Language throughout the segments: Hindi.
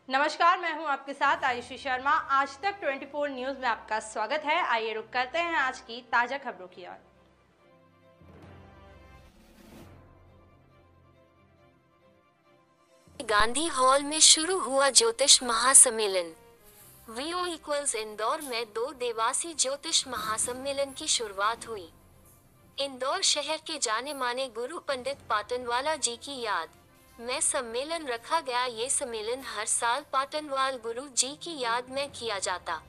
नमस्कार, मैं हूं आपके साथ आयुषी शर्मा। आज तक 24 न्यूज में आपका स्वागत है। आइए रुक करते हैं आज की ताजा खबरों की ओर। गांधी हॉल में शुरू हुआ ज्योतिष महासम्मेलन। वीओ इक्वल्स इंदौर में 2 दिवसीय ज्योतिष महासम्मेलन की शुरुआत हुई। इंदौर शहर के जाने माने गुरु पंडित पाटनवाला जी की याद में सम्मेलन रखा गया। ये सम्मेलन हर साल पाटनवाल गुरु जी की याद में किया जाता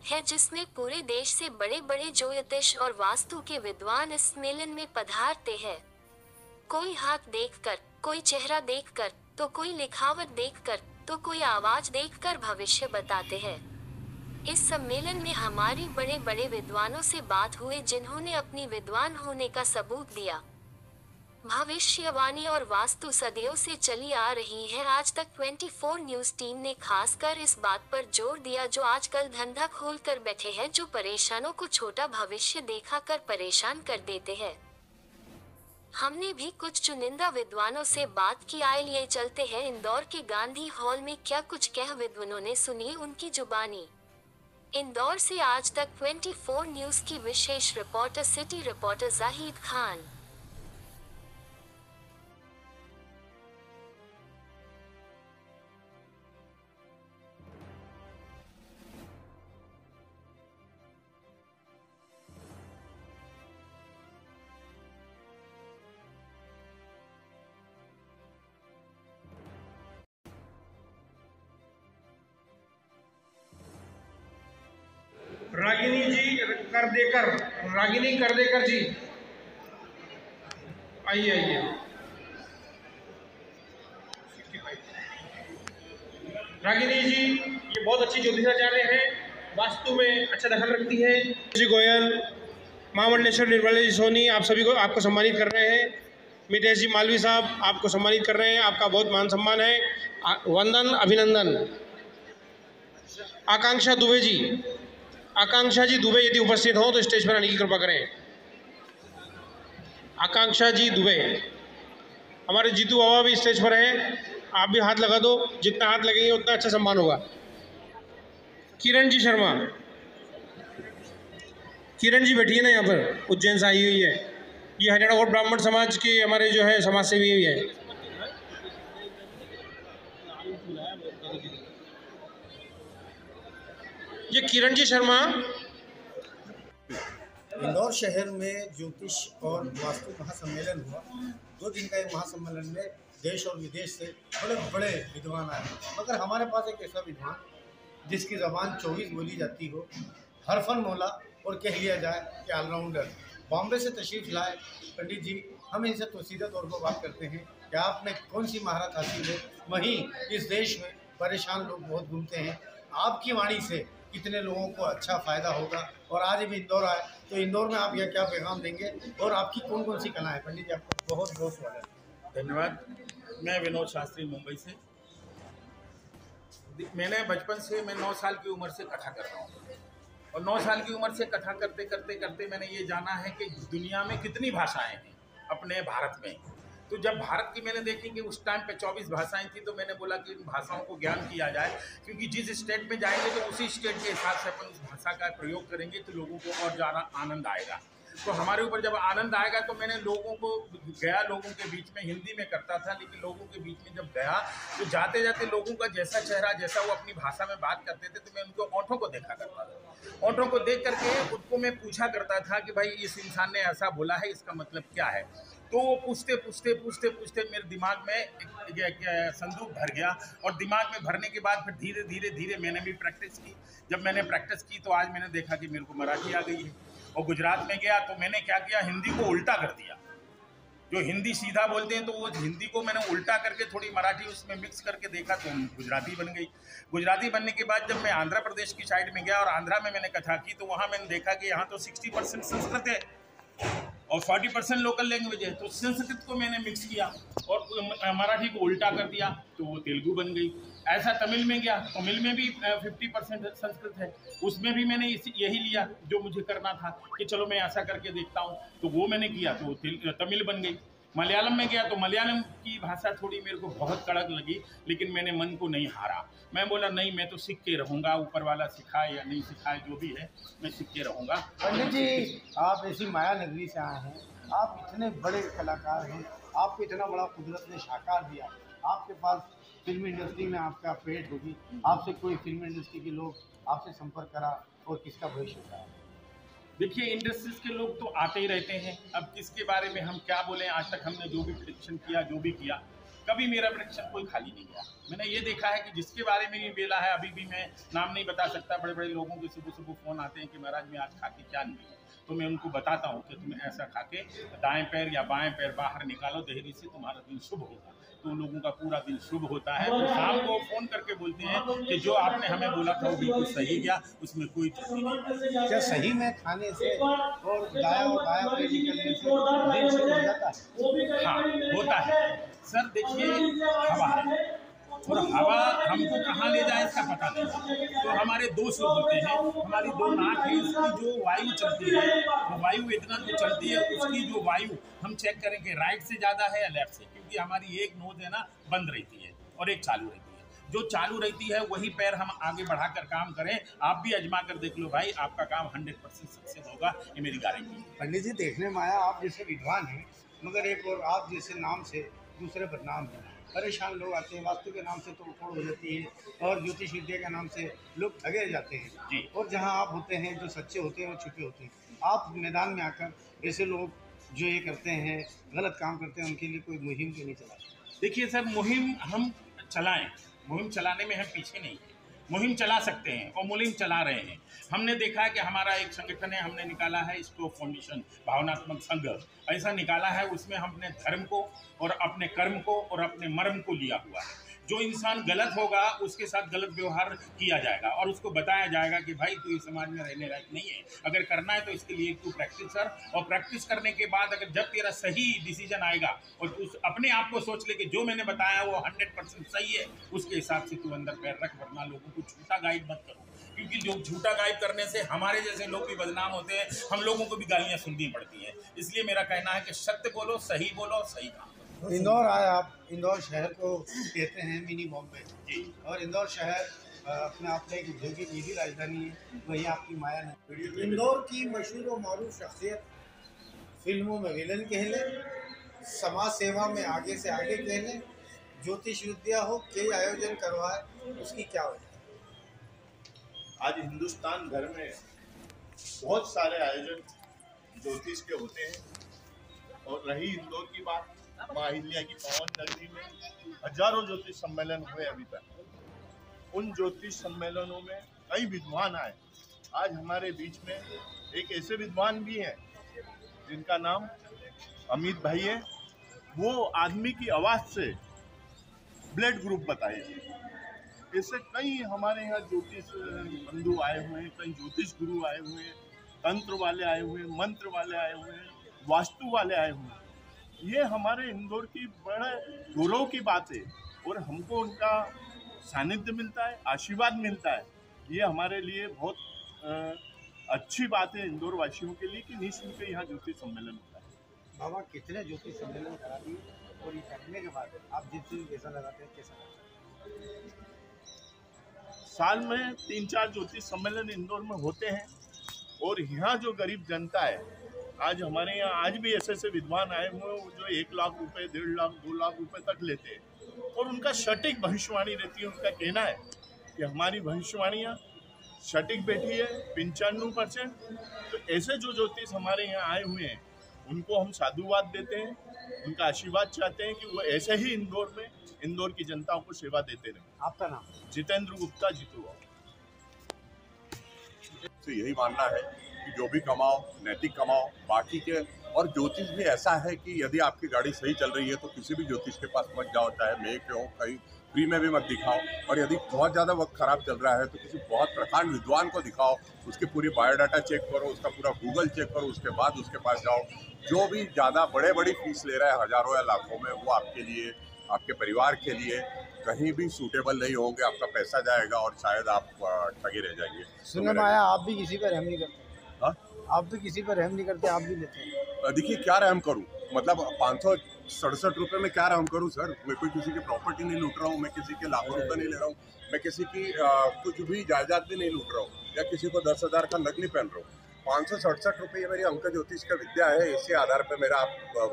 है, जिसमें पूरे देश से बड़े बड़े ज्योतिष और वास्तु के विद्वान इस सम्मेलन में पधारते हैं। कोई हाथ देखकर, कोई चेहरा देखकर, तो कोई लिखावट देखकर, तो कोई आवाज देखकर भविष्य बताते हैं। इस सम्मेलन में हमारी बड़े बड़े विद्वानों से बात हुए, जिन्होंने अपनी विद्वान होने का सबूत दिया। भविष्यवाणी और वास्तु सदियों से चली आ रही है। आज तक 24 न्यूज टीम ने खासकर इस बात पर जोर दिया, जो आजकल धंधा खोल कर बैठे हैं, जो परेशानों को छोटा भविष्य देखा कर परेशान कर देते हैं। हमने भी कुछ चुनिंदा विद्वानों से बात की। आइए चलते हैं इंदौर के गांधी हॉल में क्या कुछ कह विद्वानों ने, सुनिए उनकी जुबानी। इंदौर से आज तक 24 न्यूज की विशेष reporter city reporter Zahid Khan. Ragini ji Ragini Kardekar ji आइए आइए। रागिनी जी ये बहुत अच्छी ज्योतिषाचार्य हैं, वास्तु में अच्छा दखल रखती है। जी गोयल, महामंडलेश्वर निर्मला जी सोनी, आप सभी को आपको सम्मानित कर रहे हैं। मितेश जी मालवी साहब आपको सम्मानित कर रहे हैं, आपका बहुत मान सम्मान है। वंदन अभिनंदन। आकांक्षा दुबे जी, आकांक्षा जी दुबे यदि उपस्थित हो तो स्टेज पर आने की कृपा करें। आकांक्षा जी दुबे। हमारे जीतू बाबा भी स्टेज पर हैं, आप भी हाथ लगा दो, जितना हाथ लगेंगे उतना अच्छा सम्मान होगा। किरण जी शर्मा, किरण जी बैठी है ना यहाँ पर, उज्जैन से आई हुई है। ये हरियाणा और ब्राह्मण समाज के हमारे जो है समाज सेवी है। ये किरण जी शर्मा। इंदौर शहर में ज्योतिष और वास्तु महासम्मेलन हुआ। 2 दिन का ये महासम्मेलन में देश और विदेश से बड़े बड़े विद्वान आए, मगर हमारे पास एक ऐसा विद्वान जिसकी ज़बान 24 बोली जाती हो, हरफन मौला, और कह लिया जाए कि ऑलराउंडर, बॉम्बे से तशरीफ़ लाए पंडित जी। हम इनसे तो सीधे तौर पर बात करते हैं कि आपने कौन सी महारत हासिल है। वहीं इस देश में परेशान लोग बहुत घूमते हैं, आपकी वाणी से कितने लोगों को अच्छा फ़ायदा होगा। और आज भी इंदौर आए तो इंदौर में आप यह क्या पैगाम देंगे और आपकी कौन कौन सी कला है? पंडित जी आपका बहुत बहुत स्वागत है। धन्यवाद। मैं विनोद शास्त्री मुंबई से। मैंने बचपन से, मैं 9 साल की उम्र से कथा कर रहा हूँ, और 9 साल की उम्र से कथा करते करते करते मैंने ये जाना है कि दुनिया में कितनी भाषाएं हैं अपने भारत में। तो जब भारत की मैंने देखी कि उस टाइम पे 24 भाषाएं थी, तो मैंने बोला कि इन भाषाओं को ज्ञान किया जाए, क्योंकि जिस स्टेट में जाएंगे तो उसी स्टेट के हिसाब से अपन उस भाषा का प्रयोग करेंगे तो लोगों को और ज़्यादा आनंद आएगा। तो हमारे ऊपर जब आनंद आएगा, तो मैंने लोगों को गया, लोगों के बीच में हिंदी में करता था, लेकिन लोगों के बीच में जब गया तो जाते जाते लोगों का जैसा चेहरा, जैसा वो अपनी भाषा में बात करते थे, तो मैं उनको ओंठों को देखा करता था। ओंठों को देख करके उनको मैं पूछा करता था कि भाई इस इंसान ने ऐसा बोला है, इसका मतलब क्या है। तो वो पूछते पूछते पूछते पूछते मेरे दिमाग में एक संदूक भर गया, और दिमाग में भरने के बाद फिर धीरे धीरे धीरे मैंने भी प्रैक्टिस की। जब मैंने प्रैक्टिस की तो आज मैंने देखा कि मेरे को मराठी आ गई है। और गुजरात में गया तो मैंने क्या किया, हिंदी को उल्टा कर दिया। जो हिंदी सीधा बोलते हैं तो वो हिंदी को मैंने उल्टा करके थोड़ी मराठी उसमें मिक्स करके देखा तो गुजराती बन गई। गुजराती बनने के बाद जब मैं आंध्र प्रदेश की साइड में गया और आंध्रा में मैंने कथा की, तो वहाँ मैंने देखा कि यहाँ तो 60% संस्कृत है और 40% लोकल लैंग्वेज है। तो संस्कृत को मैंने मिक्स किया और मराठी को उल्टा कर दिया, तो वो तेलुगु बन गई। ऐसा तमिल में गया, तमिल में भी 50% संस्कृत है, उसमें भी मैंने यही लिया जो मुझे करना था कि चलो मैं ऐसा करके देखता हूँ, तो वो मैंने किया तो तमिल बन गई। मलयालम में गया तो मलयालम की भाषा थोड़ी मेरे को बहुत कड़क लगी, लेकिन मैंने मन को नहीं हारा। मैं बोला नहीं, मैं तो सीख के रहूँगा, ऊपर वाला सिखाए या नहीं सिखाए जो भी है, मैं सीख के रहूँगा। पंडित जी, आप ऐसी माया नगरी से आए हैं, आप इतने बड़े कलाकार हैं, आपको इतना बड़ा कुदरत ने साकार दिया, आपके पास फिल्म इंडस्ट्री में आपका पेट होगी, आपसे कोई फिल्म इंडस्ट्री के लोग आपसे संपर्क करा और किसका भविष्य होता है? देखिए, इंडस्ट्रीज के लोग तो आते ही रहते हैं। अब किसके बारे में हम क्या बोलें, आज तक हमने जो भी प्रेडिक्शन किया, जो भी किया, कभी मेरा प्रेडिक्शन कोई खाली नहीं गया। मैंने ये देखा है कि जिसके बारे में ये बेला है, अभी भी मैं नाम नहीं बता सकता, बड़े बड़े लोगों के सुबह सुबह फ़ोन आते हैं कि महाराज मैं आज खा के क्या नहीं हूँ, तो मैं उनको बताता हूँ कि तुम्हें ऐसा खा के दाएँ पैर या बाएँ पैर बाहर निकालो देहरी से, तुम्हारा दिन शुभ होगा। तो लोगों का पूरा दिन शुभ होता है। तो शाम को फ़ोन करके बोलते हैं कि जो आपने हमें बोला था वो बिल्कुल सही गया, उसमें कोई त्रुटि नहीं। क्या सही में खाने से और दाया और बाया पैर निकलने से दिन शुरू हो जाता है? हाँ, होता है सर। देखिए, हवा है और हवा हमको कहाँ ले जाए इसका पता नहीं। तो हमारे दो सुर होते हैं, हमारी दो नाक है, इसकी जो वायु चलती है, वो वायु वेदना जो चलती है, उसकी जो वायु हम चेक करेंगे राइट से ज़्यादा है या लेफ्ट से, क्योंकि हमारी एक नोज है ना बंद रहती है और एक चालू रहती है। जो चालू रहती है वही पैर हम आगे बढ़ाकर काम करें। आप भी आजमा कर देख लो भाई, आपका काम 100% सक्सेस होगा, ये मेरी गारंटी है। पंडित जी, देखने में आया आप जैसे विद्वान हैं, मगर एक और आप जैसे नाम से दूसरे बदनाम हैं। परेशान लोग आते हैं, वास्तु के नाम से तो उठोड़ हो जाती है और ज्योतिष विद्या के नाम से लोग ठगे जाते हैं जी। और जहां आप होते हैं, जो सच्चे होते हैं वो छुपे होते हैं। आप मैदान में आकर ऐसे लोग जो ये करते हैं, गलत काम करते हैं, उनके लिए कोई मुहिम क्यों नहीं चलाते? देखिए सर, मुहिम हम चलाएं, मुहिम चलाने में हम पीछे नहीं हैं। मुहिम चला सकते हैं और मुहिम चला रहे हैं। हमने देखा है कि हमारा एक संगठन है, हमने निकाला है स्टोव फाउंडेशन भावनात्मक संघ, ऐसा निकाला है। उसमें हमने धर्म को और अपने कर्म को और अपने मर्म को लिया हुआ है। जो इंसान गलत होगा उसके साथ गलत व्यवहार किया जाएगा और उसको बताया जाएगा कि भाई तू इस समाज में रहने लायक नहीं है, अगर करना है तो इसके लिए तू प्रैक्टिस कर, और प्रैक्टिस करने के बाद अगर जब तेरा सही डिसीजन आएगा और तू अपने आप को सोच ले कि जो मैंने बताया वो 100% सही है, उसके हिसाब से तू अंदर पैर रख, वरना लोगों को झूठा गाइड मत करो, क्योंकि जो झूठा गाइड करने से हमारे जैसे लोग भी बदनाम होते हैं, हम लोगों को भी गालियाँ सुननी पड़ती हैं। इसलिए मेरा कहना है कि सत्य बोलो, सही बोलो, सही काम। इंदौर आए आप, इंदौर शहर को कहते हैं मिनी बॉम्बे जी। और इंदौर शहर अपने आप में एक औद्योगिक निधि राजधानी है, वही आपकी माया है। इंदौर की मशहूर और मारूफ शख्सियत, फिल्मों में विलन कह लें, समाज सेवा में आगे से आगे कह लें, ज्योतिष विद्या हो के आयोजन करवाए, उसकी क्या वजह? आज हिंदुस्तान भर में बहुत सारे आयोजन ज्योतिष के होते हैं, और रही इंदौर की बात, माँ अहिल्या की पावन नगरी में हजारों ज्योतिष सम्मेलन हुए अभी तक। उन ज्योतिष सम्मेलनों में कई विद्वान आए। आज हमारे बीच में एक ऐसे विद्वान भी हैं जिनका नाम अमित भाई है। वो आदमी की आवाज़ से ब्लड ग्रुप बताइए। ऐसे कई हमारे यहाँ ज्योतिष बंधु आए हुए हैं, कई ज्योतिष गुरु आए हुए हैं, तंत्र वाले आए हुए हैं, मंत्र वाले आए हुए हैं, वास्तु वाले आए हुए हैं। ये हमारे इंदौर की बड़े गौरव की बात है और हमको उनका सानिध्य मिलता है, आशीर्वाद मिलता है। ये हमारे लिए बहुत अच्छी बात है इंदौर वासियों के लिए कि निःशुल्क यहाँ ज्योतिष सम्मेलन होता है। बाबा, कितने ज्योतिष सम्मेलन करा दिए और ये करने के बाद आप जिस दिन पैसा लगाते हैं, कैसा लगता है? साल में 3-4 ज्योतिष सम्मेलन इंदौर में होते हैं और यहाँ जो गरीब जनता है, आज हमारे यहाँ आज भी ऐसे विद्वान आए हुए हैं जो 1 लाख रुपए, 1.5 लाख, 2 लाख रुपए तक लेते हैं और उनका सटीक भविष्यवाणी रहती है। उनका कहना है कि हमारी भविष्यवाणियाँ सटीक बैठी है 95%। तो ऐसे जो ज्योतिष हमारे यहाँ आए हुए हैं उनको हम साधुवाद देते हैं, उनका आशीर्वाद चाहते हैं कि वो ऐसे ही इंदौर में इंदौर की जनता को सेवा देते रहे। आपका नाम? जितेंद्र गुप्ता, जीतू। तो यही मानना है कि जो भी कमाओ नैतिक कमाओ, बाकी के। और ज्योतिष भी ऐसा है कि यदि आपकी गाड़ी सही चल रही है तो किसी भी ज्योतिष के पास मत जाओ, चाहे मेघ पे हो, कहीं फ्री में भी मत दिखाओ। और यदि बहुत ज़्यादा वक्त खराब चल रहा है तो किसी बहुत प्रकांड विद्वान को दिखाओ, उसकी पूरी बायोडाटा चेक करो, उसका पूरा गूगल चेक करो, उसके बाद उसके पास जाओ। जो भी ज़्यादा बड़ी फीस ले रहा है हज़ारों या लाखों में, वो आपके लिए, आपके परिवार के लिए कहीं भी सूटेबल नहीं होंगे। आपका पैसा जाएगा और शायद आप ठगे रह जाएंगे। सुनने में आया आप भी किसी पर रहम नहीं करते। हाँ? आप भी किसी पर रहम नहीं करते, आप भी लेते हैं। देखिए क्या रहम करूं, मतलब 500 67 रुपए में क्या आराम करूं सर? मैं कोई किसी की प्रॉपर्टी नहीं लूट रहा हूं, मैं किसी के लाखों रुपए नहीं ले रहा हूं, मैं किसी की कुछ भी जायदाद भी नहीं लूट रहा हूं, या किसी को 10,000 का नग नहीं पहन रहा हूं। 567 रुपये मेरी अंक ज्योतिष का विद्या है। इसी आधार पे मेरा आप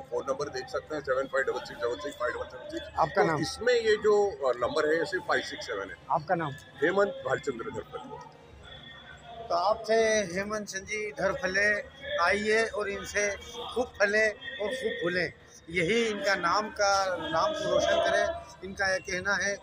फोन नंबर देख सकते हैं 7566765176। आपका नाम? इसमें ये जो नंबर है सिर्फ 567 है। आपका नाम? हेमंत भालचंद्र धरपले। तो आप थे हेमंत जी धरफले। आइए और इनसे खूब फले और खूब फूले, यही इनका नाम को रोशन करे। इनका यह कहना है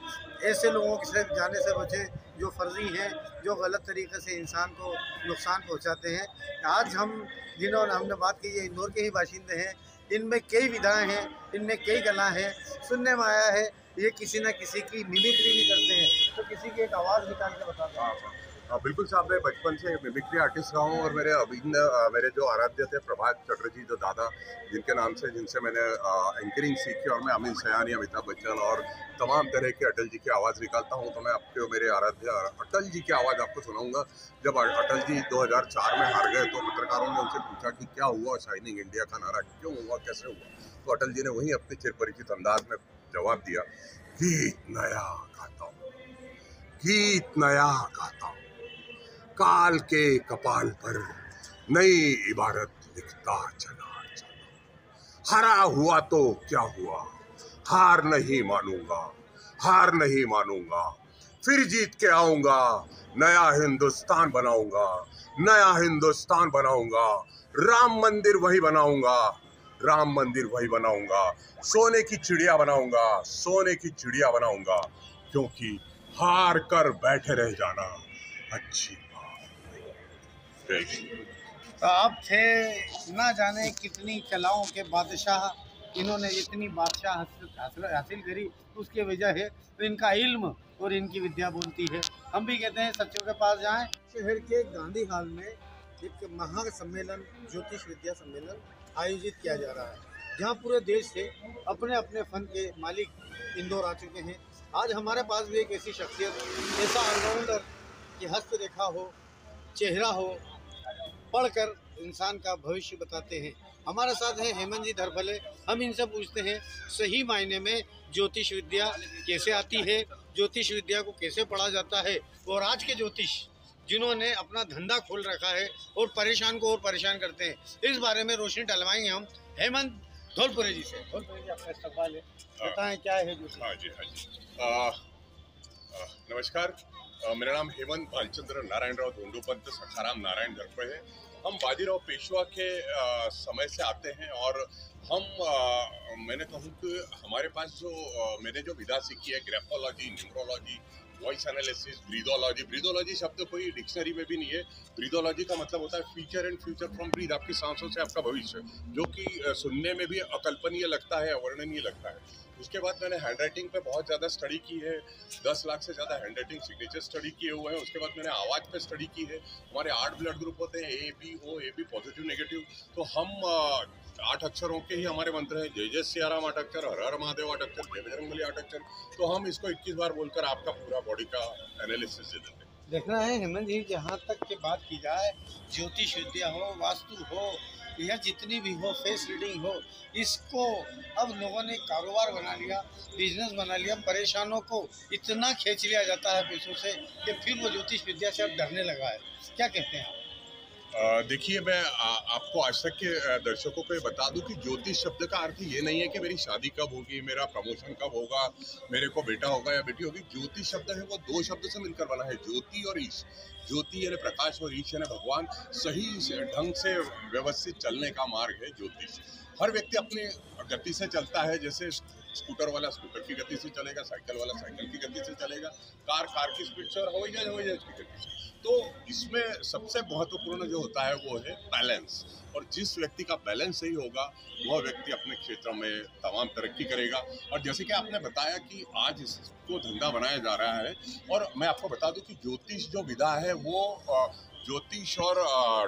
ऐसे लोगों के सिर्फ जाने से बचे जो फर्जी हैं, जो गलत तरीके से इंसान को नुकसान पहुंचाते हैं। आज हमने बात की, ये इंदौर के ही बाशिंदे हैं। इनमें कई विधाएं हैं, इनमें कई कला हैं। सुनने में आया है ये किसी न किसी की मिमिक्री भी करते हैं, तो किसी की एक आवाज़ निकाल के बताते हैं। बिल्कुल साहब, मैं बचपन से मिमिक्री आर्टिस्ट रहा हूँ और मेरे जो आराध्य थे प्रभात चटर्जी, जो दादा जिनसे मैंने एंकरिंग सीखी, और मैं अमित सयानी, अमिताभ बच्चन और तमाम तरह के अटल जी की आवाज़ निकालता हूँ। तो मैं आपके मेरे आराध्य अटल जी की आवाज़ आपको सुनाऊंगा। जब अटल जी 2004 में हार गए तो पत्रकारों ने उनसे पूछा कि क्या हुआ, शाइनिंग इंडिया का नारा क्यों हुआ, कैसे हुआ? तो अटल जी ने वहीं अपने चिरपरिचित अंदाज में जवाब दिया, गीत नया गाता हूँ, गीत नया गाता हूँ, काल के कपाल पर नई इबारत लिखता चला चला। हारा हुआ तो क्या हुआ, हार नहीं मानूंगा, हार नहीं मानूंगा, फिर जीत के आऊंगा, नया हिंदुस्तान बनाऊंगा, नया हिंदुस्तान बनाऊंगा, राम मंदिर वही बनाऊंगा, राम मंदिर वही बनाऊंगा, सोने की चिड़िया बनाऊंगा, सोने की चिड़िया बनाऊंगा, क्योंकि हार कर बैठे रह जाना अच्छी। तो आप थे ना जाने कितनी कलाओं के बादशाह, इन्होंने इतनी बादशाह हासिल करी, उसकी वजह है तो इनका इल्म और इनकी विद्या बोलती है। हम भी कहते हैं सच्चों के पास जाएं। शहर के गांधी हॉल में एक महासम्मेलन, ज्योतिष विद्या सम्मेलन आयोजित किया जा रहा है, जहां पूरे देश से अपने अपने फन के मालिक इंदौर आ चुके हैं। आज हमारे पास भी एक ऐसी शख्सियत, ऐसा ऑलराउंडर कि हस्तरेखा हो, चेहरा हो, पढ़कर इंसान का भविष्य बताते हैं। हमारे साथ हैं हेमंत जी धरफले। हम इनसे पूछते हैं सही मायने में ज्योतिष विद्या कैसे आती है, ज्योतिष विद्या को कैसे पढ़ा जाता है, और आज के ज्योतिष जिन्होंने अपना धंधा खोल रखा है और परेशान को और परेशान करते हैं, इस बारे में रोशनी डलवाएंगे हम हेमंत धौलपुरे जी से। धौलपुरे जी, आपका सवाल है, बताएं क्या है ज्योतिष? हाँ जी। नमस्कार, मेरा नाम हेमंत भालचंद्र नारायण राव धोंडूपंत सखाराम नारायण धरपे है। हम बाजीराव पेशवा के समय से आते हैं, और मैंने कहूँ कि हमारे पास मैंने जो विधा सीखी है, ग्राफोलॉजी, न्यूमरोलॉजी, वॉइस एनालिसिस, ब्रीदोलॉजी शब्द कोई डिक्शनरी में भी नहीं है। ब्रीदोलॉजी का मतलब होता है future and future from breathe, आपकी सांसों से आपका भविष्य, जो कि सुनने में भी अकल्पनीय लगता है, अवर्णनीय लगता है। उसके बाद मैंने हैंड राइटिंग पे बहुत ज़्यादा स्टडी की है, 10 लाख से ज़्यादा हैंड राइटिंग सिग्नेचर स्टडी किए हुए हैं। उसके बाद मैंने आवाज़ पे स्टडी की है। हमारे 8 ब्लड ग्रुप होते हैं, A, B पॉजिटिव नेगेटिव। तो हम 8 अक्षरों के ही हमारे मंत्र हैं, जय जय सियाराम 8 अक्षर, हर हर महादेव 8 अक्षर, जय बजरंगबली 8 अक्षर। तो हम इसको 21 बार बोलकर आपका पूरा बॉडी का एनालिसिस दे देते हैं। देखना है हेमंत जी, जहाँ तक की बात की जाए, ज्योतिष विद्या हो, वास्तु हो, या जितनी भी हो, फेस रीडिंग हो, इसको अब लोगों ने कारोबार बना लिया, बिजनेस बना लिया। परेशानों को इतना खींच लिया जाता है पैसों से कि फिर वो ज्योतिष विद्या से अब डरने लगा है। क्या कहते हैं आप? देखिए, मैं आपको आज तक के दर्शकों को ये बता दूं कि ज्योतिष शब्द का अर्थ ये नहीं है कि मेरी शादी कब होगी, मेरा प्रमोशन कब होगा, मेरे को बेटा होगा या बेटी होगी। ज्योतिष शब्द है वो 2 शब्द से मिलकर बना है, ज्योति और ईश। ज्योति यानी प्रकाश और ईश यानी भगवान। सही ढंग से व्यवस्थित चलने का मार्ग है ज्योतिष। हर व्यक्ति अपनी गति से चलता है, जैसे स्कूटर वाला स्कूटर की गति से चलेगा, साइकिल वाला साइकिल की गति से चलेगा, कार की स्पीड से, और हवाई जहाज की गति से। तो इसमें सबसे महत्वपूर्ण जो होता है वो है बैलेंस, और जिस व्यक्ति का बैलेंस सही होगा वह व्यक्ति अपने क्षेत्र में तमाम तरक्की करेगा। और जैसे कि आपने बताया कि आज इसको धंधा बनाया जा रहा है, और मैं आपको बता दूं कि ज्योतिष जो विधा है वो ज्योतिष और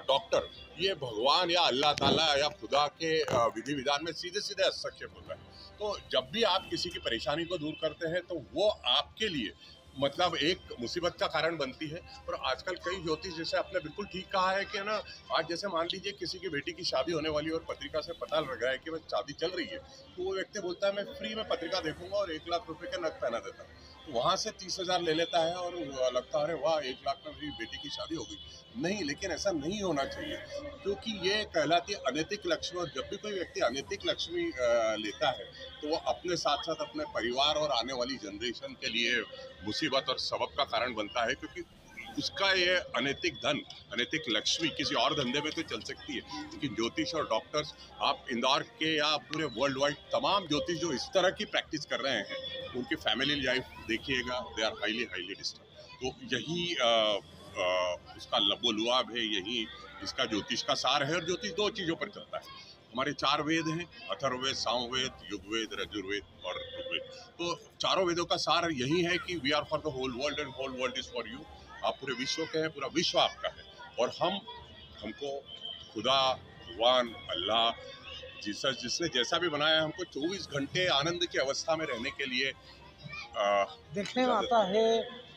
डॉक्टर, ये भगवान या अल्लाह ताला या खुदा के विधि विधान में सीधे सीधे हस्तक्षेप होता है। तो जब भी आप किसी की परेशानी को दूर करते हैं तो वो आपके लिए मतलब एक मुसीबत का कारण बनती है। और आजकल कई ज्योतिष, जैसे आपने बिल्कुल ठीक कहा है कि ना, आज जैसे मान लीजिए किसी की बेटी की शादी होने वाली है और पत्रिका से पता लग रहा है कि वह शादी चल रही है, तो वो व्यक्ति बोलता है मैं फ्री में पत्रिका देखूंगा और 1 लाख रुपए के नग पहना देता हूँ। तो वहाँ से 30,000 ले लेता है और लगता है अरे वाह 1 लाख में मेरी बेटी की शादी हो गई। नहीं, लेकिन ऐसा नहीं होना चाहिए, क्योंकि ये कहलाती है अनैतिक लक्ष्मी। और जब भी कोई व्यक्ति अनैतिक लक्ष्मी लेता है तो वो अपने साथ साथ अपने परिवार और आने वाली जनरेशन के लिए मुसीबत और सबब का कारण बनता है, क्योंकि उसका ये अनैतिक धन, अनैतिक लक्ष्मी किसी और धंधे में तो चल सकती है। लेकिन ज्योतिष और डॉक्टर्स, आप इंदौर के या पूरे वर्ल्ड वाइड तमाम ज्योतिष जो इस तरह की प्रैक्टिस कर रहे हैं, उनकी फैमिली लाइफ देखिएगा, दे आर हाईली डिस्टर्ब। तो यही उसका लबोलुआब है, यही इसका ज्योतिष का सार है। और ज्योतिष 2 चीज़ों पर चलता है। हमारे 4 वेद हैं, अथर्ववेद, सामवेद, युगवेद, रजुर्वेद और ऋग्वेद। तो चारों वेदों का सार यही है कि we are for the whole world and whole world is for you. आप पूरे विश्व के हैं, पूरा विश्व आपका है। और हमको खुदा, भगवान, अल्लाह, जीसस, जिसने जैसा भी बनाया है, हमको 24 घंटे आनंद की अवस्था में रहने के लिए देखने में आता है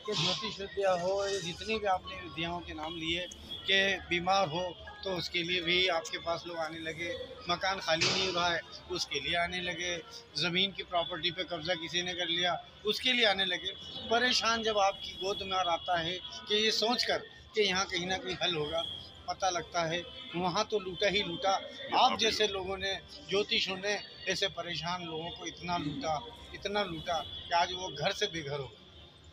कि ज्योतिष विद्या हो, जितनी भी आपने विद्याओं के नाम लिए, कि बीमार हो तो उसके लिए भी आपके पास लोग आने लगे, मकान खाली नहीं हो रहा है उसके लिए आने लगे, ज़मीन की प्रॉपर्टी पे कब्ज़ा किसी ने कर लिया उसके लिए आने लगे। परेशान जब आपकी गोद में आता है कि ये सोचकर कि यहाँ कहीं ना कहीं हल होगा, पता लगता है वहाँ तो लूटा ही लूटा। आप जैसे लोगों ने, ज्योतिषों ने ऐसे परेशान लोगों को इतना लूटा कि आज वो घर से बेघर हो।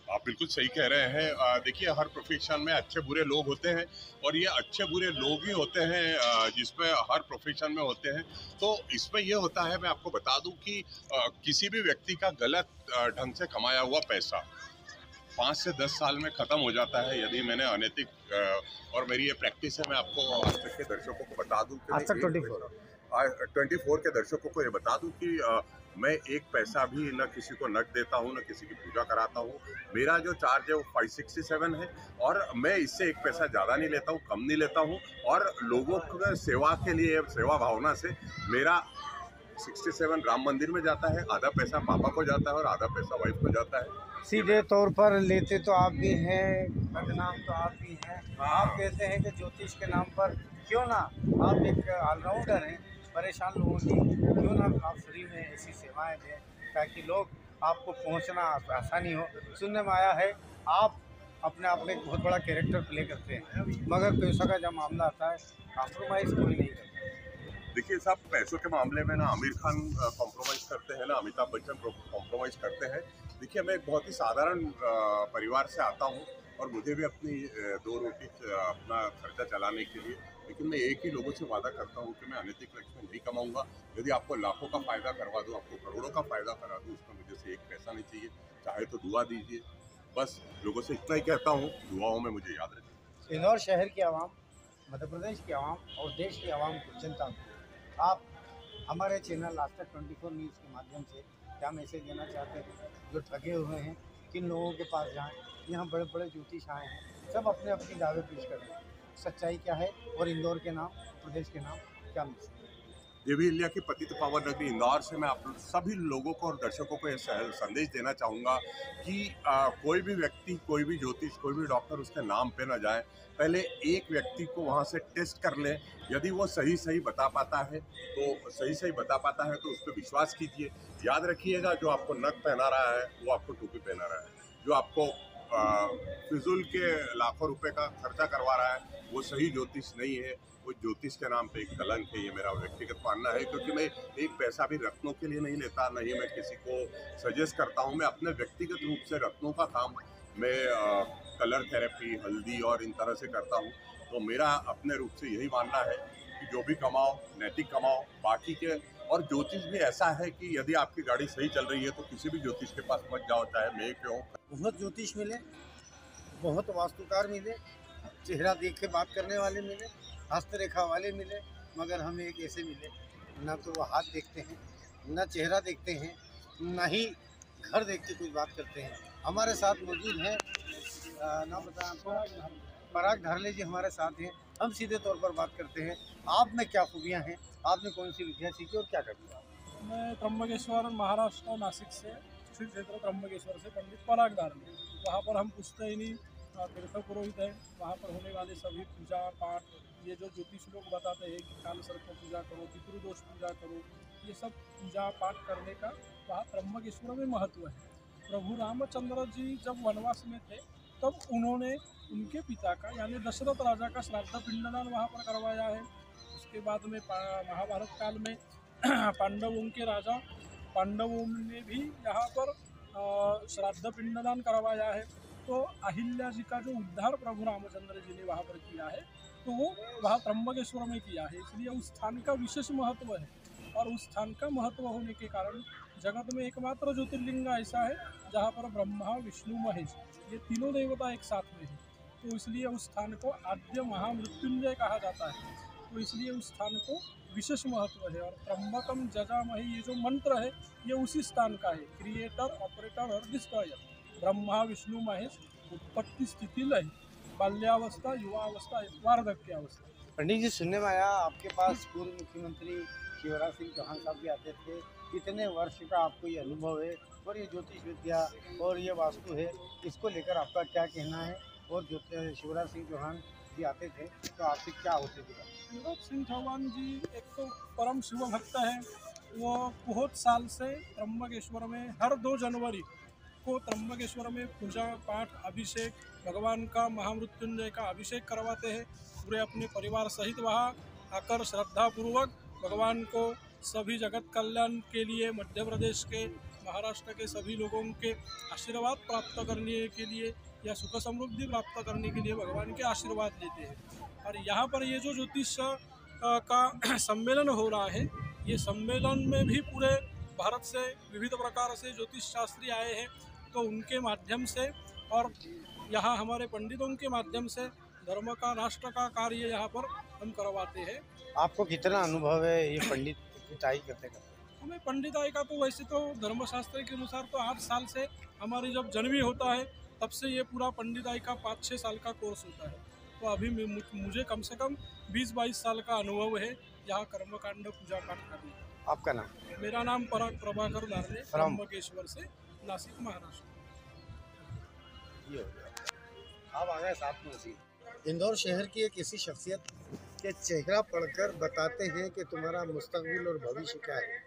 आप बिल्कुल सही कह रहे हैं। देखिए, हर प्रोफेशन में अच्छे बुरे लोग होते हैं और ये अच्छे बुरे लोग ही होते हैं जिसमें हर प्रोफेशन में होते हैं। तो इसमें ये होता है, मैं आपको बता दूं कि किसी भी व्यक्ति का गलत ढंग से कमाया हुआ पैसा 5 से 10 साल में ख़त्म हो जाता है। यदि मैंने अनैतिक और मेरी ये प्रैक्टिस है, मैं आपको आज तक के दर्शकों को बता दूं कि आज तक 24 के दर्शकों को ये बता दूं कि मैं एक पैसा भी न किसी को नग देता हूँ, न किसी की पूजा कराता हूँ। मेरा जो चार्ज है वो 567 है और मैं इससे एक पैसा ज़्यादा नहीं लेता हूँ, कम नहीं लेता हूँ। और लोगों की सेवा के लिए, सेवा भावना से मेरा 67 राम मंदिर में जाता है, आधा पैसा पापा को जाता है और आधा पैसा वाइफ को जाता है। सीधे तौर पर लेते तो आप भी हैं, बदनाम तो आप भी हैं। आप कहते हैं कि ज्योतिष के नाम पर क्यों ना आप एक ऑलराउंडर हैं, परेशान लोगों की क्यों ना आप फ्री में ऐसी सेवाएं दें ताकि लोग आपको पहुंचना आसानी हो। सुनने में आया है आप अपने आप में एक बहुत बड़ा कैरेक्टर प्ले करते हैं, मगर पैसों का जब मामला आता है कॉम्प्रोमाइज़ कोई नहीं करता। देखिए साहब, पैसों के मामले में ना आमिर खान कॉम्प्रोमाइज़ करते हैं, ना अमिताभ बच्चन कॉम्प्रोमाइज़ करते हैं। देखिए, मैं एक बहुत ही साधारण परिवार से आता हूँ और मुझे भी अपनी 2 रोटी अपना खर्चा चलाने के लिए, लेकिन मैं एक ही लोगों से वादा करता हूँ कि मैं अनैतिक लक्ष्मी नहीं कमाऊँगा। यदि आपको लाखों का फ़ायदा करवा दूँ, आपको करोड़ों का फ़ायदा करा दूँ, उसमें मुझे से एक पैसा नहीं चाहिए। चाहे तो दुआ दीजिए, बस लोगों से इतना ही कहता हूँ, दुआओं में मुझे याद रखिए। इंदौर शहर की आवाम, मध्य प्रदेश की आवाम और देश की आवाम की जनता को आप हमारे चैनल आज तक 24 न्यूज़ के माध्यम से क्या मैसेज देना चाहते हैं? जो ठगे हुए हैं, किन लोगों के पास जाएं? यहाँ बड़े बड़े ज्योतिष आए हैं, सब अपने अपनी दावे पेश कर रहे हैं। सच्चाई क्या है और इंदौर के नाम, प्रदेश के नाम क्या मैसेज? देवी अहिल्या की पतित पावन नगरी इंदौर से मैं आप सभी लोगों को और दर्शकों को यह संदेश देना चाहूँगा कि कोई भी व्यक्ति, कोई भी ज्योतिष, कोई भी डॉक्टर उसके नाम पे ना जाए। पहले एक व्यक्ति को वहाँ से टेस्ट कर लें। यदि वो सही बता पाता है तो उस पर विश्वास कीजिए। याद रखिएगा, जो आपको नग पहना रहा है वो आपको टोपी पहना रहा है। जो आपको फिजूल के लाखों रुपए का खर्चा करवा रहा है वो सही ज्योतिष नहीं है, वो ज्योतिष के नाम पे एक कलंक है। ये मेरा व्यक्तिगत मानना है, क्योंकि मैं एक पैसा भी रत्नों के लिए नहीं लेता, नहीं मैं किसी को सजेस्ट करता हूँ। मैं अपने व्यक्तिगत रूप से रत्नों का काम मैं कलर थेरेपी, हल्दी और इन तरह से करता हूँ। तो मेरा अपने रूप से यही मानना है कि जो भी कमाओ नैतिक कमाओ। बाकी के और ज्योतिष भी ऐसा है कि यदि आपकी गाड़ी सही चल रही है तो किसी भी ज्योतिष के पास मत जाओ, चाहे मैं क्यों। बहुत ज्योतिष मिले, बहुत वास्तुकार मिले, चेहरा देख के बात करने वाले मिले, हस्तरेखा वाले मिले, मगर हमें एक ऐसे मिले ना तो वो हाथ देखते हैं, ना चेहरा देखते हैं, ना ही घर देख के कुछ बात करते हैं। हमारे साथ मौजूद हैं, नाम बताएं आपको, पराग धारले जी हमारे साथ हैं। हम सीधे तौर पर बात करते हैं, आप में क्या खूबियाँ हैं, आपने कौन सी विद्या सीखी और क्या करते हैं? मैं त्र्यंबकेश्वर महाराष्ट्र नासिक से, श्री क्षेत्र त्र्यंबकेश्वर से पंडित पराग धारले। वहाँ पर हम पुश्तैनी तीर्थ पुरोहित है, वहाँ पर होने वाले सभी पूजा पाठ, ये जो ज्योतिष लोग बताते हैं कि काल सर्प पूजा करो, पितृदोष पूजा करो, ये सब पूजा पाठ करने का वहाँ त्र्यंबकेश्वर में महत्व है। प्रभु रामचंद्र जी जब वनवास में थे तब उन्होंने उनके पिता का यानी दशरथ राजा का श्राद्ध पिंडदान वहाँ पर करवाया है। उसके बाद में महाभारत काल में पांडवों के राजा पांडवों ने भी यहाँ पर श्राद्ध पिंडदान करवाया है। तो अहिल्या जी का जो उद्धार प्रभु रामचंद्र जी ने वहाँ पर किया है तो वो वहाँ त्र्यंबकेश्वर में किया है, इसलिए उस स्थान का विशेष महत्व है। और उस स्थान का महत्व होने के कारण जगत में एकमात्र ज्योतिर्लिंग ऐसा है जहाँ पर ब्रह्मा विष्णु महेश ये तीनों देवता एक साथ में है, तो इसलिए उस स्थान को आद्य महामृत्युंजय कहा जाता है। तो इसलिए उस स्थान को विशेष महत्व है। और त्र्यंबकम जजामहि ये जो मंत्र है ये उसी स्थान का है, क्रिएटर ऑपरेटर और डिस्ट्रॉयर। ब्रह्मा विष्णु महेश, उत्पत्ति स्थिति लय, बाल्यावस्था युवावस्था वार्धक्यावस्था। पंडित जी, सुनने में आया आपके पास पूर्व मुख्यमंत्री शिवराज सिंह चौहान साहब भी आते थे, कितने वर्ष का आपको ये अनुभव है और ये ज्योतिष विद्या और ये वास्तु है, इसको लेकर आपका क्या कहना है? और शिवराज सिंह चौहान जी आते थे तो आपसे क्या होते थे? शिवराज सिंह चौहान जी एक तो परम शिव भक्त है, वो बहुत साल से त्र्यंबकेश्वर में हर 2 जनवरी को त्र्यंबकेश्वर में पूजा पाठ अभिषेक भगवान का महामृत्युंजय का अभिषेक करवाते हैं। पूरे अपने परिवार सहित वहाँ आकर श्रद्धापूर्वक भगवान को सभी जगत कल्याण के लिए मध्य प्रदेश के महाराष्ट्र के सभी लोगों के आशीर्वाद प्राप्त करने के लिए या सुख समृद्धि प्राप्त करने के लिए भगवान के आशीर्वाद लेते हैं। और यहाँ पर ये जो ज्योतिष का सम्मेलन हो रहा है, ये सम्मेलन में भी पूरे भारत से विविध प्रकार से ज्योतिष शास्त्री आए हैं, तो उनके माध्यम से और यहाँ हमारे पंडितों के माध्यम से धर्म का राष्ट्र का कार्य यहाँ पर हम करवाते हैं। आपको कितना अनुभव है ये पंडिताई करते करते? हमें पंडिताई का तो वैसे तो धर्मशास्त्र के अनुसार तो 8 साल से हमारी जब जन्म ही होता है तब से ये पूरा पंडिताई का 5-6 साल का कोर्स होता है। तो अभी मुझे कम से कम 20-22 साल का अनुभव है यहाँ कर्मकांड पूजा पाठ करने का। आपका नाम? मेरा नाम पराग प्रभाकर दार्ले, त्र्यंबकेश्वर से, नासिक, महाराष्ट्र। ये हो गया। आप आ गए साथ में उसी। इंदौर शहर की एक ऐसी शख्सियत के चेहरा पढ़कर बताते हैं कि तुम्हारा मुस्तकबिल और भविष्य क्या है।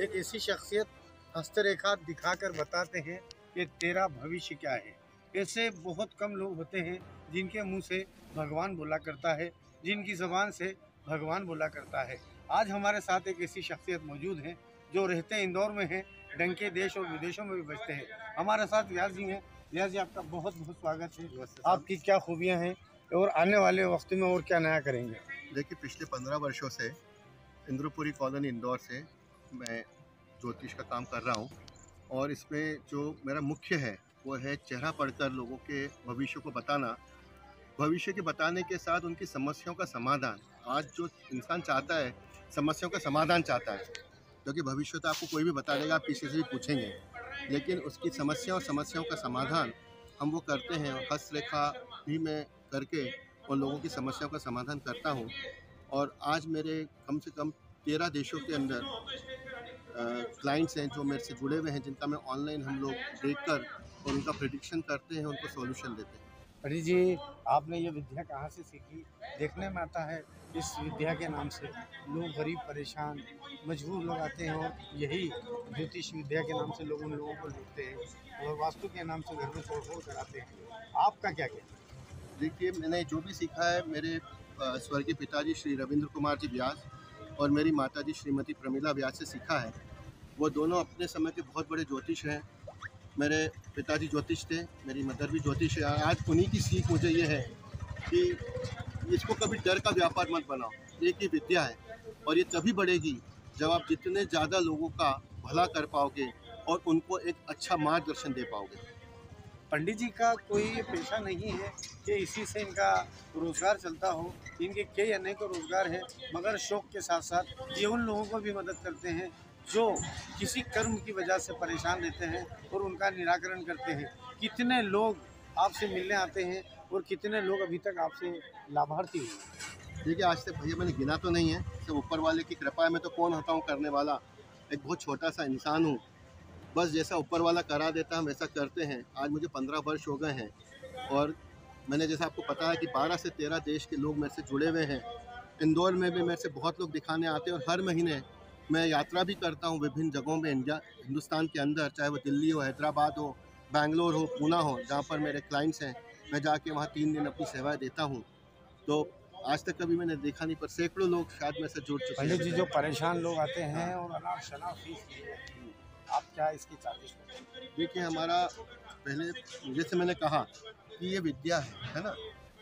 एक ऐसी शख्सियत हस्तरेखा दिखाकर बताते हैं कि तेरा भविष्य क्या है। ऐसे बहुत कम लोग होते हैं जिनके मुंह से भगवान बोला करता है, जिनकी ज़बान से भगवान बोला करता है। आज हमारे साथ एक ऐसी शख्सियत मौजूद है जो रहते इंदौर में है, डंके देश और विदेशों में भी बचते हैं। हमारे साथ व्यास जी हैं। व्यास जी, आपका बहुत बहुत स्वागत है। आपकी क्या खूबियाँ हैं और आने वाले वक्त में और क्या नया करेंगे? देखिए, पिछले 15 वर्षों से इंद्रपुरी कॉलोनी इंदौर से मैं ज्योतिष का काम कर रहा हूँ, और इसमें जो मेरा मुख्य है वो है चेहरा पढ़कर लोगों के भविष्य को बताना, भविष्य के बताने के साथ उनकी समस्याओं का समाधान। आज जो इंसान चाहता है समस्याओं का समाधान चाहता है, क्योंकि भविष्य तो आपको कोई भी बता देगा, आप किसी से भी पूछेंगे, लेकिन उसकी समस्याओं का समाधान हम वो करते हैं। हस्तरेखा भी मैं करके उन लोगों की समस्याओं का समाधान करता हूँ। और आज मेरे कम से कम 13 देशों के अंदर क्लाइंट्स हैं जो मेरे से जुड़े हुए हैं, जिनका मैं ऑनलाइन हम लोग देखकर और उनका प्रेडिक्शन करते हैं, उनको सॉल्यूशन देते हैं। पंडित जी, आपने ये विद्या कहाँ से सीखी? देखने में आता है इस विद्या के नाम से लोग गरीब परेशान मजबूर लोग आते हैं और यही ज्योतिष विद्या के नाम से लोग उन लोगों को लूटते हैं और वास्तु के नाम से घर में तोड़फोड़ कराते हैं। आपका क्या कहना है? देखिए, मैंने जो भी सीखा है मेरे स्वर्गीय पिताजी श्री रविंद्र कुमार जी व्यास और मेरी माताजी श्रीमती प्रमिला व्यास से सीखा है। वो दोनों अपने समय के बहुत बड़े ज्योतिष हैं। मेरे पिताजी ज्योतिष थे, मेरी मदर भी ज्योतिष है। आज उन्हीं की सीख मुझे ये है कि इसको कभी डर का व्यापार मत बनाओ, एक ही विद्या है और ये तभी बढ़ेगी जब आप जितने ज़्यादा लोगों का भला कर पाओगे और उनको एक अच्छा मार्गदर्शन दे पाओगे। पंडित जी का कोई पेशा नहीं है कि इसी से इनका रोज़गार चलता हो। इनके कई अनेक रोज़गार हैं, मगर शौक़ के साथ साथ ये उन लोगों को भी मदद करते हैं जो किसी कर्म की वजह से परेशान रहते हैं और उनका निराकरण करते हैं। कितने लोग आपसे मिलने आते हैं और कितने लोग अभी तक आपसे लाभार्थी हुए? देखिए, आज तक भैया मैंने गिना तो नहीं है, सब ऊपर वाले की कृपा है। मैं तो कौन होता हूँ करने वाला, एक बहुत छोटा सा इंसान हूँ बस जैसा ऊपर वाला करा देता हम वैसा करते हैं। आज मुझे 15 वर्ष हो गए हैं और मैंने जैसा आपको पता है कि 12 से 13 देश के लोग मेरे से जुड़े हुए हैं। इंदौर में भी मेरे से बहुत लोग दिखाने आते हैं और हर महीने मैं यात्रा भी करता हूँ विभिन्न जगहों में हिंदुस्तान के अंदर, चाहे वो दिल्ली हो, हैदराबाद हो, बैंगलोर हो, पूना हो, जहाँ पर मेरे क्लाइंट्स हैं। मैं जाके वहाँ 3 दिन अपनी सेवाएं देता हूँ। तो आज तक कभी मैंने देखा नहीं, पर सैकड़ों लोग शायद मेरे से जुड़ चुके हैं। पंडित जी, जो परेशान लोग आते हैं और अनाप शनाप फीस लिए जाती है, आप क्या इसकी चार्जेस लेते हैं? देखिए, हमारा पहले जैसे मैंने कहा कि ये विद्या है ना,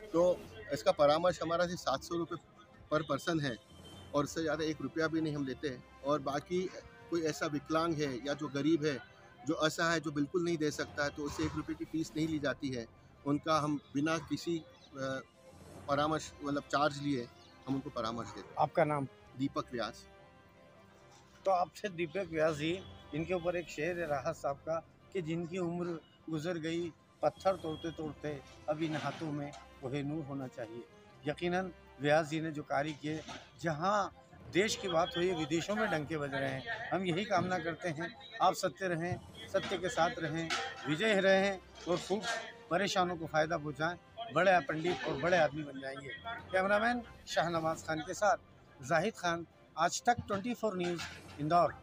तो इसका परामर्श हमारा सिर्फ 700 रुपये पर पर्सन है और इससे ज़्यादा 1 रुपया भी नहीं हम लेते हैं। और बाकी कोई ऐसा विकलांग है या जो गरीब है, जो असहाय, जो बिल्कुल नहीं दे सकता है, तो उससे 1 रुपये की फ़ीस नहीं ली जाती है। उनका हम बिना किसी परामर्श मतलब चार्ज लिए हम उनको परामर्श देते हैं। आपका नाम? दीपक व्यास। तो आपसे दीपक व्यास जी, इनके ऊपर एक शेर है राहत साहब का कि जिनकी उम्र गुजर गई पत्थर तोड़ते तोड़ते, अब इन हाथों में वही नूर होना चाहिए। यकीनन व्यास जी ने जो कार्य किए, जहाँ देश की बात हुई विदेशों में डंके बज रहे हैं। हम यही कामना करते हैं आप सत्य रहें, सत्य के साथ रहें, विजय रहें और खूब परेशानों को फ़ायदा पहुँचाएँ, बड़े पंडित और बड़े आदमी बन जाएंगे। कैमरामैन शाहनवाज खान के साथ जाहिद खान, आज तक 24 न्यूज़, इंदौर।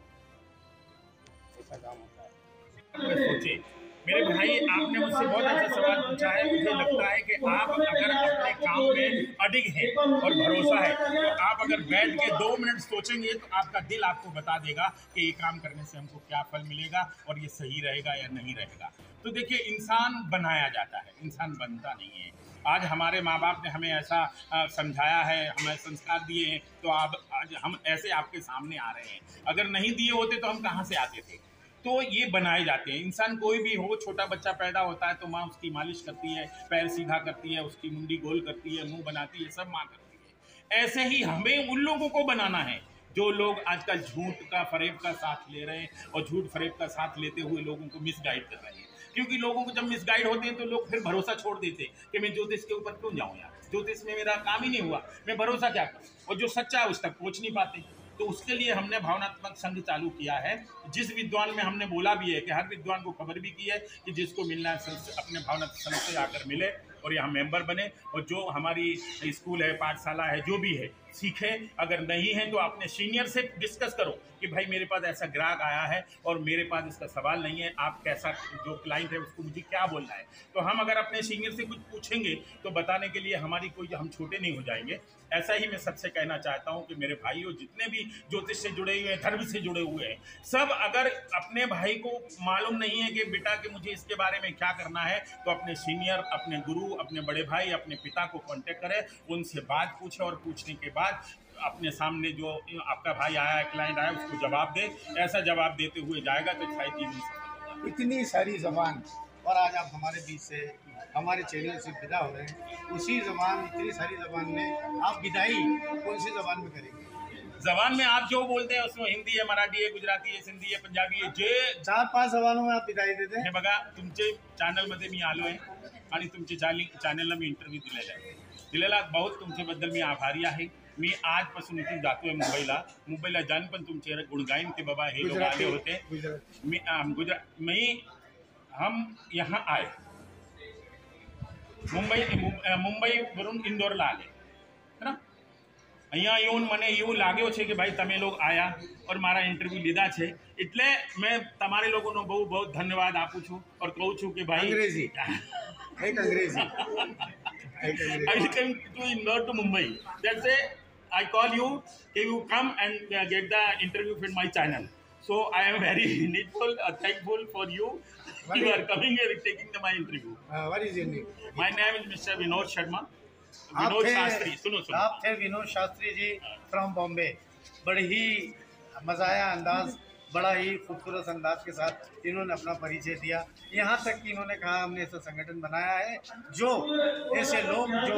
ऐसा काम होता है। सोचिए मेरे भाई, आपने मुझसे बहुत अच्छा सवाल पूछा है। मुझे लगता है कि आप अगर अपने काम में अडिग हैं और भरोसा है, तो आप अगर बैठ के 2 मिनट सोचेंगे तो आपका दिल आपको बता देगा कि ये काम करने से हमको क्या फल मिलेगा और ये सही रहेगा या नहीं रहेगा। तो देखिए, इंसान बनाया जाता है, इंसान बनता नहीं है। आज हमारे माँ बाप ने हमें ऐसा समझाया है, हमें संस्कार दिए हैं, तो आज हम ऐसे आपके सामने आ रहे हैं। अगर नहीं दिए होते तो हम कहाँ से आते थे? तो ये बनाए जाते हैं। इंसान कोई भी हो, छोटा बच्चा पैदा होता है तो माँ उसकी मालिश करती है, पैर सीधा करती है, उसकी मुंडी गोल करती है, मुंह बनाती है, सब माँ करती है। ऐसे ही हमें उन लोगों को बनाना है जो लोग आजकल झूठ का फरेब का साथ ले रहे हैं और झूठ फरेब का साथ लेते हुए लोगों को मिसगाइड कर रहे हैं। क्योंकि लोगों को जब मिसगाइड होते हैं तो लोग फिर भरोसा छोड़ देते हैं कि मैं ज्योतिष के ऊपर क्यों जाऊँ यार, ज्योतिष में मेरा काम ही नहीं हुआ, मैं भरोसा क्या करूँ। और जो सच्चा है उस तक पहुँच नहीं पाते। तो उसके लिए हमने भावनात्मक संघ चालू किया है। जिस विद्वान में हमने बोला भी है कि हर विद्वान को खबर भी की है कि जिसको मिलना है अपने भावनात्मक संघ से आकर मिले और यहाँ मेंबर बने, और जो हमारी स्कूल है, पाठशाला है, जो भी है, सीखें। अगर नहीं है तो अपने सीनियर से डिस्कस करो कि भाई मेरे पास ऐसा ग्राहक आया है और मेरे पास इसका सवाल नहीं है, आप कैसा, जो क्लाइंट है उसको मुझे क्या बोलना है। तो हम अगर अपने सीनियर से कुछ पूछेंगे तो बताने के लिए हमारी कोई, हम छोटे नहीं हो जाएंगे। ऐसा ही मैं सबसे कहना चाहता हूँ कि मेरे भाइयों, जितने भी ज्योतिष से जुड़े हुए हैं, धर्म से जुड़े हुए हैं, सब अगर अपने भाई को मालूम नहीं है कि बेटा कि मुझे इसके बारे में क्या करना है, तो अपने सीनियर, अपने गुरु, अपने बड़े भाई, अपने पिता को कांटेक्ट करें, उनसे बात पूछे और पूछने के बाद अपने सामने जो आपका भाई आया है, क्लाइंट आया, उसको जवाब दे। ऐसा जवाब देते हुए जाएगा तो शायद ही नहीं। इतनी सारी ज़बान, और आज आप हमारे बीच से, हमारे चैनल से विदा हो रहे हैं। उसी ज़बान, इतनी सारी ज़बान में आप विदाई कौन सी ज़बान में करेंगे? जबान में आप जो बोलते हैं उसमें हिंदी है, मराठी है, गुजराती है, सिंधी है, पंजाबी है, जे 4-5 ज़बानों में आप विदाई देते हैं। हे बघा, तुमचे चॅनलमध्ये मी आलो आहे आणि तुमच्या चॅनलला मी इंटरव्ह्यू दिलेला बहुत तुमच्याबद्दल मी आभारी आहे। मी आजपासून इथून जातोय मुंबईला जाऊन पण तुमचे गुणगायन के बाबा हे लोग आले होते। हम यहाँ आए, मुंबईवरून इंदोरला आले, है ना। અહીંયા येऊन મને એવું લાગ્યો છે કે ભાઈ તમે લોગ આયા और મારા ઇન્ટરવ્યુ લીધા છે, એટલે मैं તમારે લોકોનો બહુ બહુ ધન્યવાદ આપું છું और કહું છું કે ભાઈ अंग्रेजी एक अंग्रेजी I came to Indore to Mumbai. That's why I call you, you come and get the interview from my channel. So I am very needful, thankful for you. You are coming here taking my interview. What is your name? My name is Mr. Vinod Sharma. Vinod Shastri, सुनो। आप थे विनोद शास्त्री जी फ्रॉम बॉम्बे। बड़े ही मज़ाया अंदाज, बड़ा ही खूबसूरत अंदाज के साथ इन्होंने अपना परिचय दिया। यहाँ तक कि इन्होंने कहा हमने ऐसा संगठन बनाया है जो ऐसे लोग जो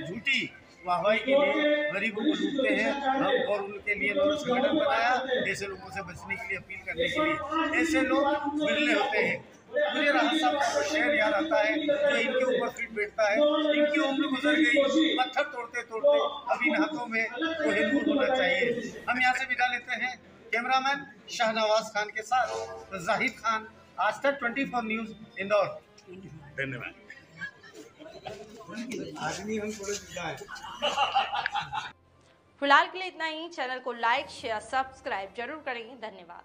झूठी वाहवाही के लिए गरीबों को लूटते हैं, हम और उनके लिए इन्होंने संगठन बनाया, ऐसे लोगों से बचने के लिए, अपील करने के लिए। ऐसे लोग मिलने होते हैं। मुझे राहत साहब का शेर याद आता है जो इनके ऊपर फिट बैठता है। इनकी उम्र गुजर गई पत्थर तोड़ते तोड़ते, अब इन हाथों में कोई नूर होना चाहिए। हम यहाँ से विदा लेते हैं। कैमरामैन कैमरामैन शाहनवाज खान के साथ जाहिद खान, आज तक 24 न्यूज़, इंदौर। धन्यवाद। फिलहाल के लिए इतना ही। चैनल को लाइक शेयर सब्सक्राइब जरूर करें। धन्यवाद।